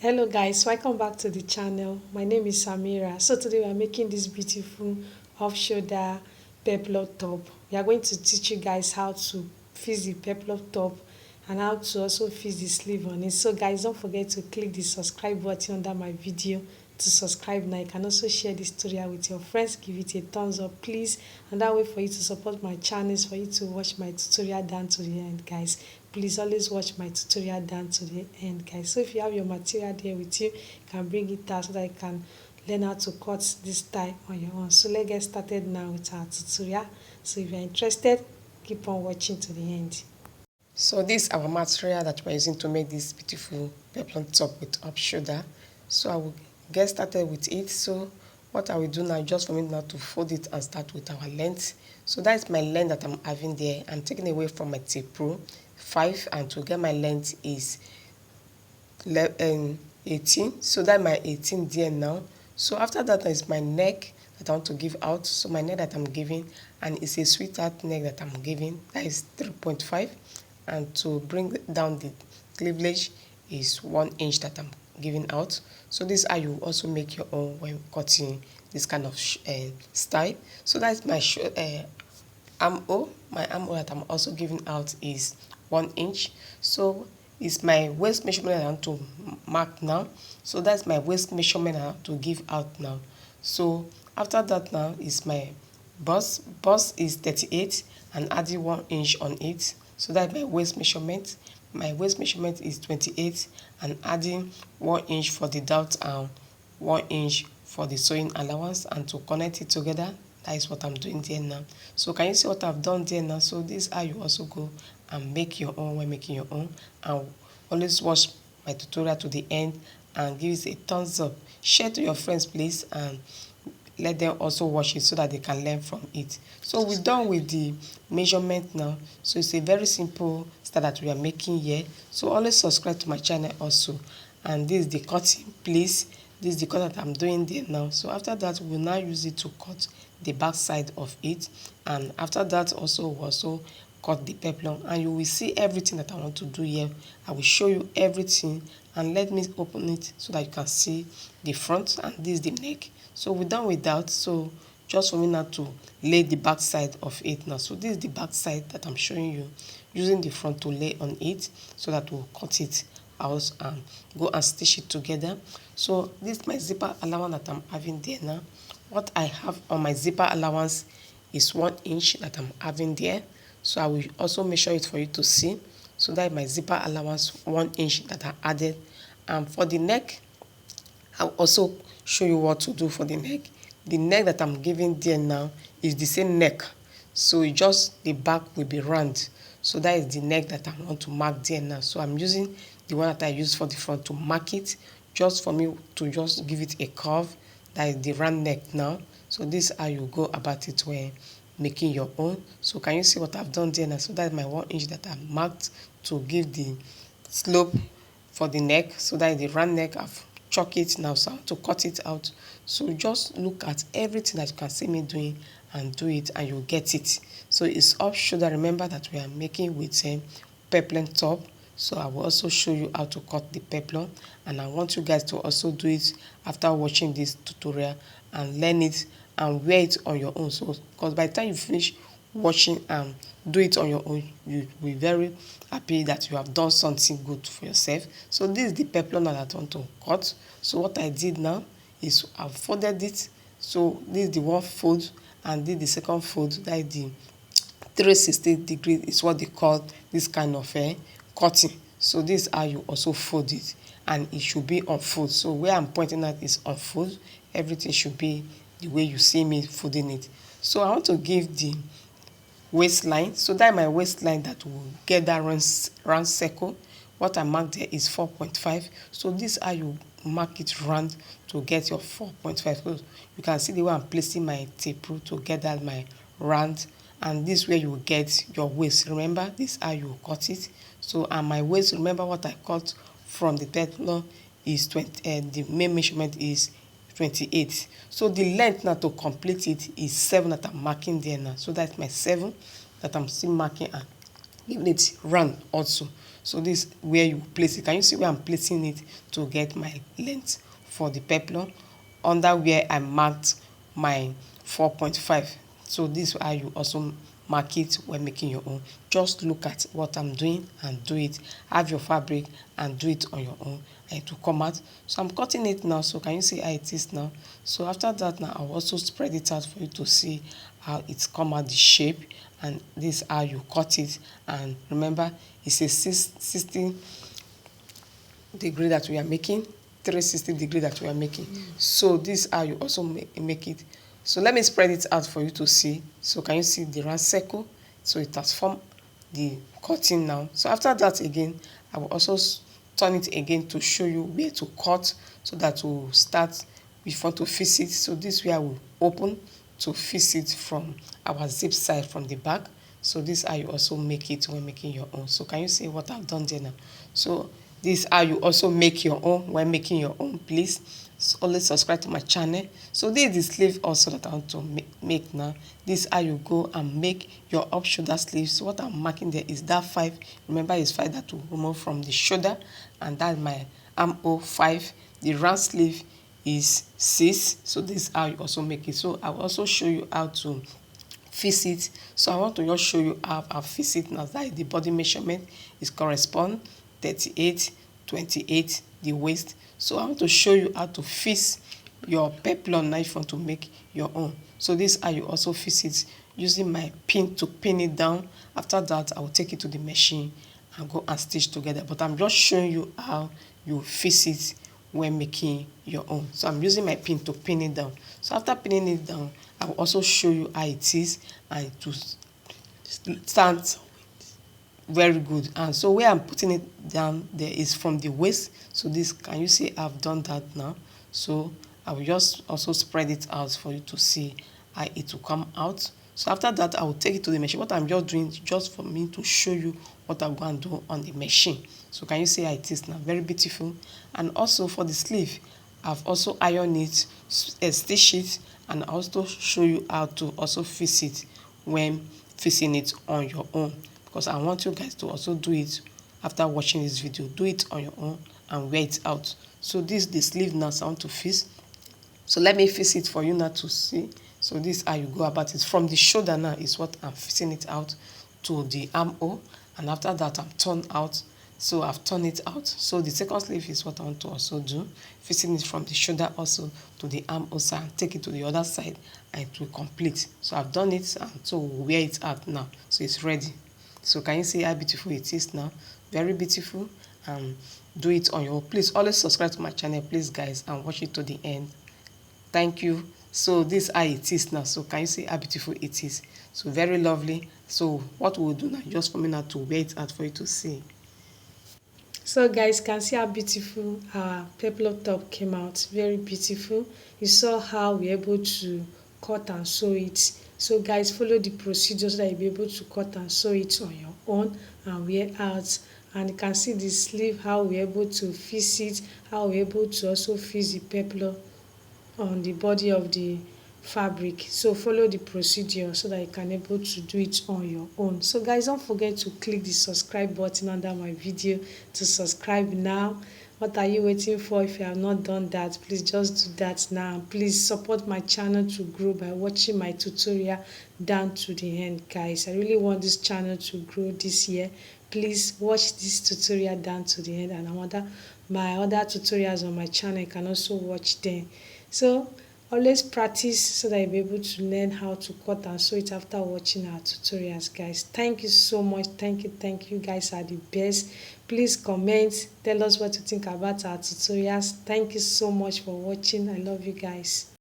Hello guys, welcome back to the channel. My name is Samira. So today we are making this beautiful off-shoulder peplum top. We are going to teach you guys how to fix the peplum top and how to also fix the sleeve on it. So guys, don't forget to click the subscribe button under my video to subscribe now. You can also share this tutorial with your friends, give it a thumbs up please, and that way for you to support my channel is for you to watch my tutorial down to the end guys. Please always watch my tutorial down to the end guys. So if you have your material there with you, you can bring it out so that you can learn how to cut this tie on your own. So let's get started now with our tutorial. So if you're interested, keep on watching to the end. So this is our material that we're using to make this beautiful peplum top with up shoulder. So I will get started with it. So what I will do now, just for me now to fold it and start with our length. So that is my length that I'm having there. I'm taking away from my tape rule 5, and to get my length is 18. So that my 18 there now. So after that is my neck that I want to give out. So my neck that I'm giving, and it's a sweetheart neck that I'm giving, that is 3.5. And to bring down the cleavage is 1 inch that I'm giving out. So this is how you also make your own when cutting this kind of style. So that's my armhole. My armhole that I'm also giving out is 1 inch. So it's my waist measurement I want to mark now. So that's my waist measurement I want to give out now. So after that now is my bust. Bust is 38 and adding 1 inch on it. So that's my waist measurement. My waist measurement is 28 and adding 1 inch for the dot and 1 inch for the sewing allowance, and to connect it together, that is what I'm doing there now. So can you see what I've done there now? So this is how you also go and make your own when making your own. And always watch my tutorial to the end and give it a thumbs up. Share to your friends please, and let them also watch it so that they can learn from it. So we're done with the measurement now. So it's a very simple style that we are making here. So always subscribe to my channel also. And this is the cutting please. This is the cut that I'm doing there now. So after that, we'll now use it to cut the back side of it. And after that we'll cut the peplum, and you will see everything that I want to do here. I will show you everything, and let me open it so that you can see the front, and this is the neck. So we're done with that. So just for me now to lay the back side of it now. So this is the back side that I'm showing you, using the front to lay on it so that we'll cut it out and go and stitch it together. So this is my zipper allowance that I'm having there now. What I have on my zipper allowance is 1 inch that I'm having there. So I will also measure it for you to see. So that is my zipper allowance 1 inch that I added. And for the neck, I'll also show you what to do for the neck. The neck that I'm giving there now is the same neck. So it just the back will be round. So that is the neck that I want to mark there now. So I'm using the one that I use for the front to mark it, just for me to just give it a curve. That is the round neck now. So this is how you go about it when making your own. So can you see what I've done there now? So that's my 1 inch that I've marked to give the slope for the neck. So that is the round neck. I've chalk it now, so I want to cut it out. So just look at everything that you can see me doing and do it, and you'll get it. So it's up shoulder. Remember that we are making with peplum top. So I will also show you how to cut the peplum, and I want you guys to also do it after watching this tutorial and learn it and wear it on your own. So because by the time you finish watching and do it on your own, you'll be very happy that you have done something good for yourself. So this is the peplum that I want to cut. So what I did now is I've folded it. So this is the one fold, and this is the second fold. That is the 360 degree is what they call this kind of cutting. So this is how you also fold it, and it should be on fold. So where I'm pointing at is on fold. Everything should be the way you see me folding it. So I want to give the waistline. So that my waistline that will get that round circle. What I marked there is 4.5. So this is how you mark it round to get your 4.5. So you can see the way I'm placing my tape rule to get that my round, and this way you will get your waist. Remember, this is how you cut it. So and my waist, remember what I cut from the peplum is 20. The main measurement is 28. So the length now to complete it is 7 that I'm marking there now. So that's my 7 that I'm still marking and giving it round also. So this where you place it. Can you see where I'm placing it to get my length for the peplum? Under where I marked my 4.5. So this is how you also mark it when making your own. Just look at what I'm doing and do it. Have your fabric and do it on your own and it will come out. So I'm cutting it now. So can you see how it is now? So after that now I'll also spread it out for you to see how it's come out the shape, and this is how you cut it. And remember, it's a 60-degree that we are making, 360-degree that we are making. So this is how you also make it. So let me spread it out for you to see. So can you see the round circle? So it has formed the cutting now. So after that again, I will also turn it again to show you where to cut, so that we'll start before to fix it. So this way I will open to fix it from our zip side from the back. So this is how you also make it when making your own. So can you see what I've done there now? So this is how you also make your own when making your own. Please always subscribe to my channel. So this is the sleeve also that I want to make now. This is how you go and make your up shoulder sleeve. So what I'm marking there is that 5. Remember, it's 5 that will remove from the shoulder, and that's my armhole 5. The round sleeve is 6. So this is how you also make it. So I will also show you how to fix it. So I want to just show you how I fix it now. That is the body measurement is correspond 38, 28 the waist. So I want to show you how to fix your peplum knife want to make your own. So this is how you also fix it, using my pin to pin it down. After that I will take it to the machine and go and stitch together, but I'm just showing you how you fix it when making your own. So I'm using my pin to pin it down. So after pinning it down, I will also show you how it is, and to stand very good. And so where I'm putting it down there is from the waist. So this, can you see I've done that now? So I will just also spread it out for you to see how it will come out. So after that I will take it to the machine. What I'm just doing is just for me to show you what I'm going to do on the machine. So can you see how it is now? Very beautiful. And also for the sleeve, I've also ironed it, stitch it, and also show you how to also fix it when fixing it on your own, because I want you guys to also do it after watching this video. Do it on your own and wear it out. So this is the sleeve now, so I want to fix. So let me fix it for you now to see. So this is how you go about it. From the shoulder now is what I'm fixing it out to the armhole, and after that I'm turned out. So I've turned it out. So the second sleeve is what I want to also do, fixing it from the shoulder also to the armhole side, and take it to the other side, and it will complete. So I've done it, and so we'll wear it out now. So it's ready. So can you see how beautiful it is now? Very beautiful. And do it on your own. Please always subscribe to my channel, please guys, and watch it to the end. Thank you. So this is how it is now. So can you see how beautiful it is? So very lovely. So what we'll do now, just for me now to wear it out for you to see. So guys, can see how beautiful our peplum top came out. Very beautiful. You saw how we're able to cut and sew it. So guys, follow the procedure so that you'll be able to cut and sew it on your own and wear out. And you can see the sleeve, how we're able to fix it, how we're able to also fix the peplum on the body of the fabric. So follow the procedure so that you can able to do it on your own. So guys, don't forget to click the subscribe button under my video to subscribe now. What are you waiting for? If you have not done that, please just do that now. Please support my channel to grow by watching my tutorial down to the end, guys. I really want this channel to grow this year. Please watch this tutorial down to the end, and my other tutorials on my channel, you can also watch them. So always practice so that you'll be able to learn how to cut and sew it after watching our tutorials, guys. Thank you so much. Thank you. You guys are the best. Please comment, tell us what you think about our tutorials. Thank you so much for watching. I love you guys.